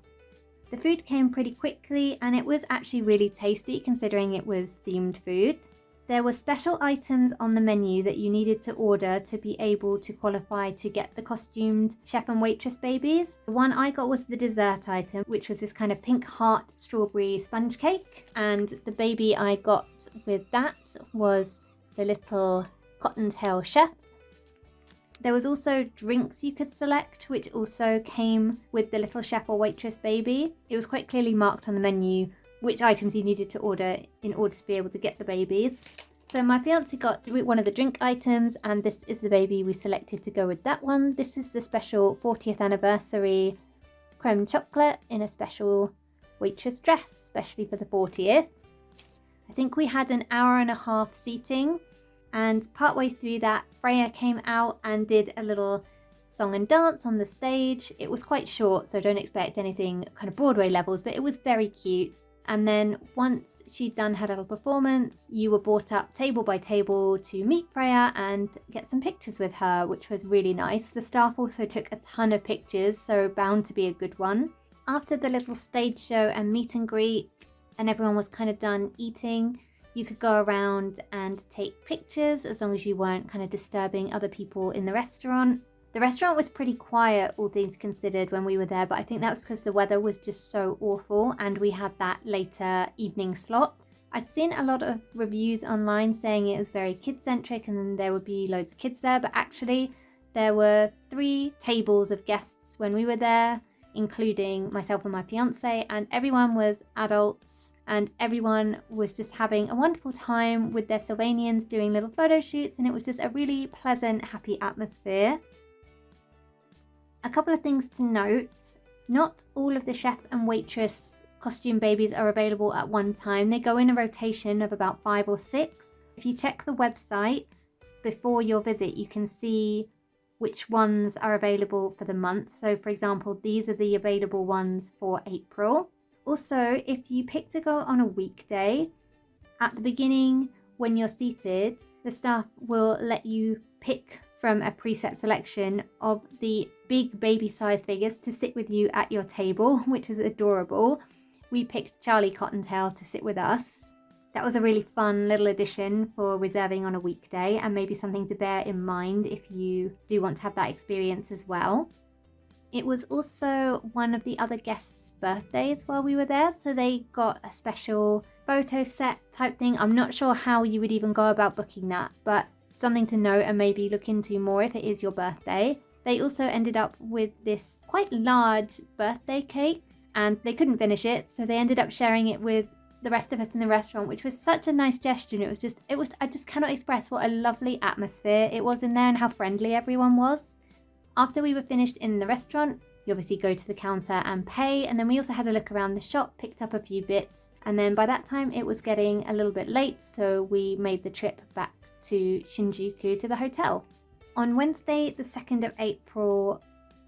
The food came pretty quickly and it was actually really tasty considering it was themed food. There were special items on the menu that you needed to order to be able to qualify to get the costumed chef and waitress babies. The one I got was the dessert item, which was this kind of pink heart strawberry sponge cake. And the baby I got with that was the little cottontail chef. There was also drinks you could select, which also came with the little chef or waitress baby. It was quite clearly marked on the menu which items you needed to order in order to be able to get the babies. So my fiance got one of the drink items and this is the baby we selected to go with that one. This is the special 40th anniversary creme chocolate in a special waitress dress, especially for the 40th. I think we had an hour and a half seating, and partway through that Freya came out and did a little song and dance on the stage. It was quite short, so don't expect anything kind of Broadway levels, but it was very cute. And then once she'd done her little performance, you were brought up table by table to meet Freya and get some pictures with her, which was really nice. The staff also took a ton of pictures, so bound to be a good one. After the little stage show and meet and greet, and everyone was kind of done eating, you could go around and take pictures as long as you weren't kind of disturbing other people in the restaurant. The restaurant was pretty quiet, all things considered, when we were there, but I think that was because the weather was just so awful and we had that later evening slot. I'd seen a lot of reviews online saying it was very kid-centric and there would be loads of kids there, but actually there were 3 tables of guests when we were there, including myself and my fiance, and everyone was adults and everyone was just having a wonderful time with their Sylvanians doing little photo shoots, and it was just a really pleasant, happy atmosphere. A couple of things to note: not all of the chef and waitress costume babies are available at one time. They go in a rotation of about 5 or 6. If you check the website before your visit, you can see which ones are available for the month. So for example, these are the available ones for April. Also, if you pick to go on a weekday, at the beginning when you're seated, the staff will let you pick from a preset selection of the big baby-sized figures to sit with you at your table, which was adorable. We picked Charlie Cottontail to sit with us. That was a really fun little addition for reserving on a weekday, and maybe something to bear in mind if you do want to have that experience as well. It was also one of the other guests' birthdays while we were there, so they got a special photo set type thing. I'm not sure how you would even go about booking that, but something to note and maybe look into more if it is your birthday. They also ended up with this quite large birthday cake and they couldn't finish it, so they ended up sharing it with the rest of us in the restaurant, which was such a nice gesture. And I just cannot express what a lovely atmosphere it was in there and how friendly everyone was. After we were finished in the restaurant, you obviously go to the counter and pay, and then we also had a look around the shop, picked up a few bits, and then by that time it was getting a little bit late, so we made the trip back to Shinjuku to the hotel. On Wednesday, the 2nd of April,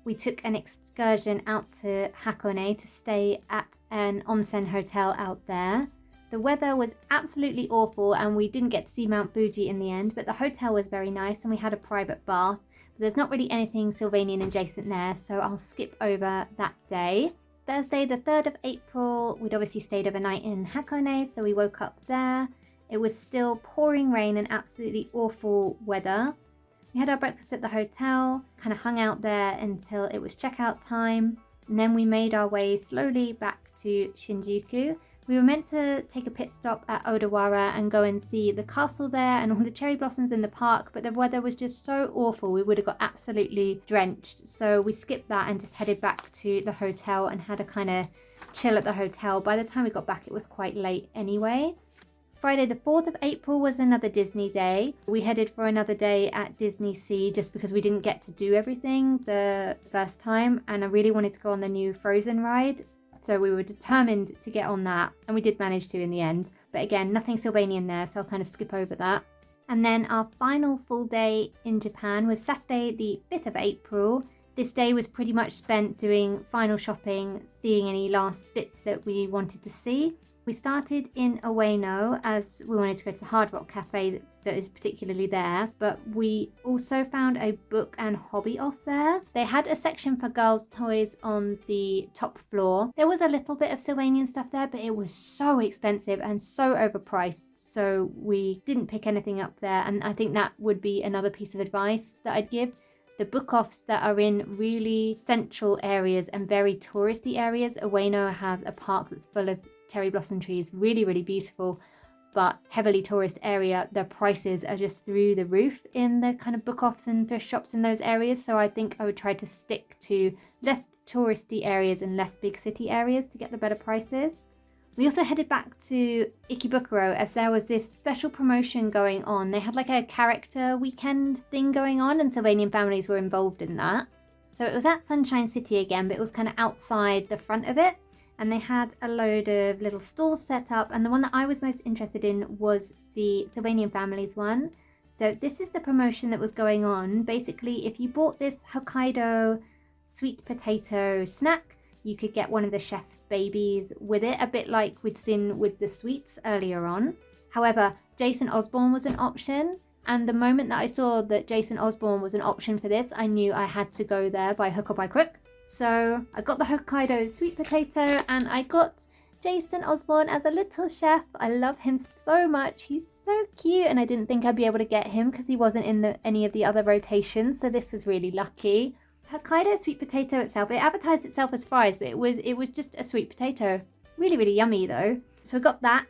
we took an excursion out to Hakone to stay at an onsen hotel out there. The weather was absolutely awful and we didn't get to see Mount Fuji in the end, but the hotel was very nice and we had a private bath. But there's not really anything Sylvanian adjacent there, so I'll skip over that day. Thursday the 3rd of April, we'd obviously stayed overnight in Hakone, so we woke up there. It was still pouring rain and absolutely awful weather. We had our breakfast at the hotel, kind of hung out there until it was checkout time, and then we made our way slowly back to Shinjuku. We were meant to take a pit stop at Odawara and go and see the castle there and all the cherry blossoms in the park, but the weather was just so awful we would have got absolutely drenched. So we skipped that and just headed back to the hotel and had a kind of chill at the hotel. By the time we got back it was quite late anyway. Friday the 4th of April was another Disney day. We headed for another day at Disney Sea just because we didn't get to do everything the first time and I really wanted to go on the new Frozen ride. So we were determined to get on that and we did manage to in the end. But again, nothing Sylvanian there, so I'll kind of skip over that. And then our final full day in Japan was Saturday the 5th of April. This day was pretty much spent doing final shopping, seeing any last bits that we wanted to see. We started in Ueno as we wanted to go to the Hard Rock Cafe that is particularly there, but we also found a book and hobby off there. They had a section for girls' toys on the top floor. There was a little bit of Sylvanian stuff there, but it was so expensive and so overpriced, so we didn't pick anything up there, and I think that would be another piece of advice that I'd give. The book-offs that are in really central areas and very touristy areas. Ueno has a park that's full of cherry blossom trees, really, really beautiful, but heavily tourist area. The prices are just through the roof in the kind of book-offs and thrift shops in those areas. So I think I would try to stick to less touristy areas and less big city areas to get the better prices. We also headed back to Ikebukuro as there was this special promotion going on. They had like a character weekend thing going on and Sylvanian families were involved in that. So it was at Sunshine City again, but it was kind of outside the front of it. And they had a load of little stalls set up. And the one that I was most interested in was the Sylvanian Families one. So this is the promotion that was going on. Basically, if you bought this Hokkaido sweet potato snack, you could get one of the chef babies with it, a bit like we'd seen with the sweets earlier on. However, Jason Osborne was an option. And the moment that I saw that Jason Osborne was an option for this, I knew I had to go there by hook or by crook. So I got the Hokkaido sweet potato and I got Jason Osborne as a little chef. I love him so much. He's so cute and I didn't think I'd be able to get him because he wasn't in any of the other rotations. So this was really lucky. Hokkaido sweet potato itself, it advertised itself as fries, but it was just a sweet potato. Really, really yummy though. So we got that.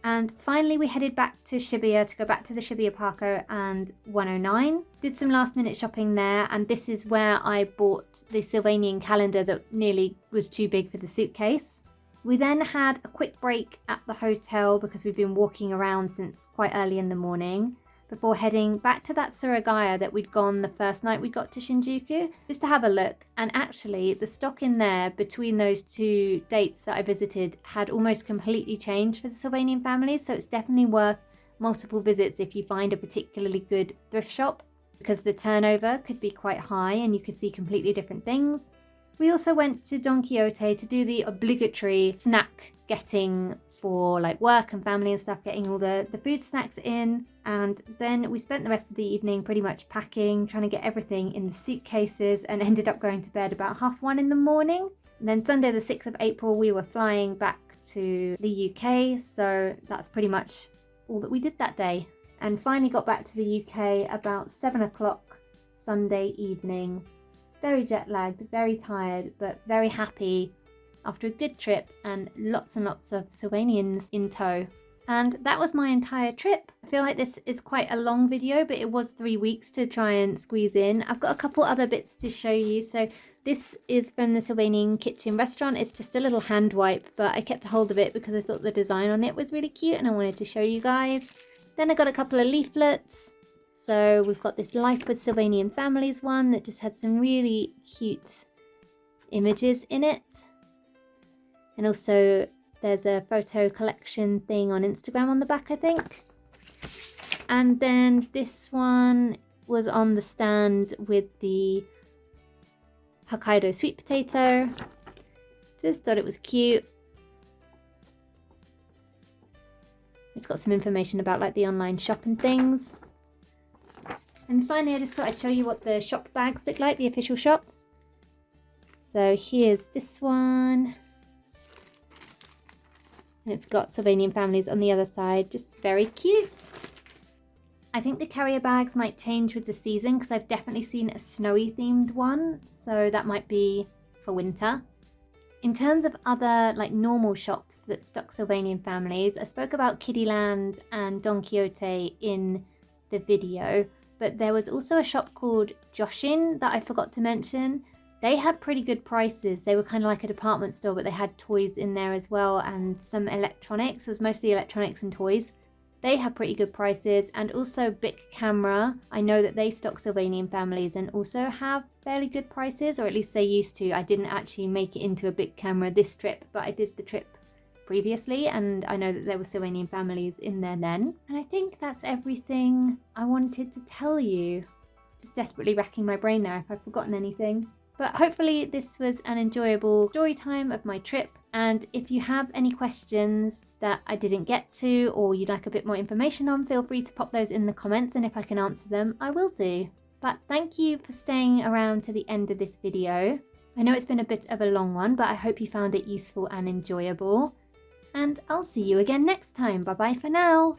And finally we headed back to Shibuya to go back to the Shibuya Parko and 109. Did some last minute shopping there, and this is where I bought the Sylvanian calendar that nearly was too big for the suitcase. We then had a quick break at the hotel because we've been walking around since quite early in the morning, before heading back to that Suragaya that we'd gone the first night we got to Shinjuku, just to have a look. And actually the stock in there between those two dates that I visited had almost completely changed for the Sylvanian families, so it's definitely worth multiple visits if you find a particularly good thrift shop, because the turnover could be quite high and you could see completely different things. We also went to Don Quixote to do the obligatory snack getting for like work and family and stuff, getting all the food snacks in, and then we spent the rest of the evening pretty much packing, trying to get everything in the suitcases, and ended up going to bed about 1:30 in the morning. And then Sunday the 6th of April we were flying back to the UK, so that's pretty much all that we did that day. And finally got back to the UK about 7 o'clock Sunday evening. Very jet lagged, very tired, but very happy after a good trip and lots of Sylvanians in tow. And that was my entire trip. I feel like this is quite a long video, but it was 3 weeks to try and squeeze in. I've got a couple other bits to show you. So this is from the Sylvanian Kitchen restaurant. It's just a little hand wipe, but I kept a hold of it because I thought the design on it was really cute and I wanted to show you guys. Then I got a couple of leaflets. So we've got this Life with Sylvanian Families one that just had some really cute images in it. And also there's a photo collection thing on Instagram on the back, I think. And then this one was on the stand with the Hokkaido sweet potato. Just thought it was cute. It's got some information about like the online shop and things. And finally, I just thought I'd show you what the shop bags look like, the official shops. So here's this one. And it's got Sylvanian Families on the other side, just very cute. I think the carrier bags might change with the season because I've definitely seen a snowy themed one, so that might be for winter. In terms of other like normal shops that stock Sylvanian Families, I spoke about Kiddyland and Don Quixote in the video, but there was also a shop called Joshin that I forgot to mention. They had pretty good prices. They were kind of like a department store, but they had toys in there as well and some electronics. It was mostly electronics and toys. They have pretty good prices, and also Bic Camera. I know that they stock Sylvanian Families and also have fairly good prices, or at least they used to. I didn't actually make it into a Bic Camera this trip, but I did the trip previously, and I know that there were Sylvanian Families in there then. And I think that's everything I wanted to tell you. Just desperately racking my brain now if I've forgotten anything. But hopefully this was an enjoyable story time of my trip, and if you have any questions that I didn't get to or you'd like a bit more information on, feel free to pop those in the comments, and if I can answer them, I will do. But thank you for staying around to the end of this video. I know it's been a bit of a long one, but I hope you found it useful and enjoyable. And I'll see you again next time. Bye bye for now.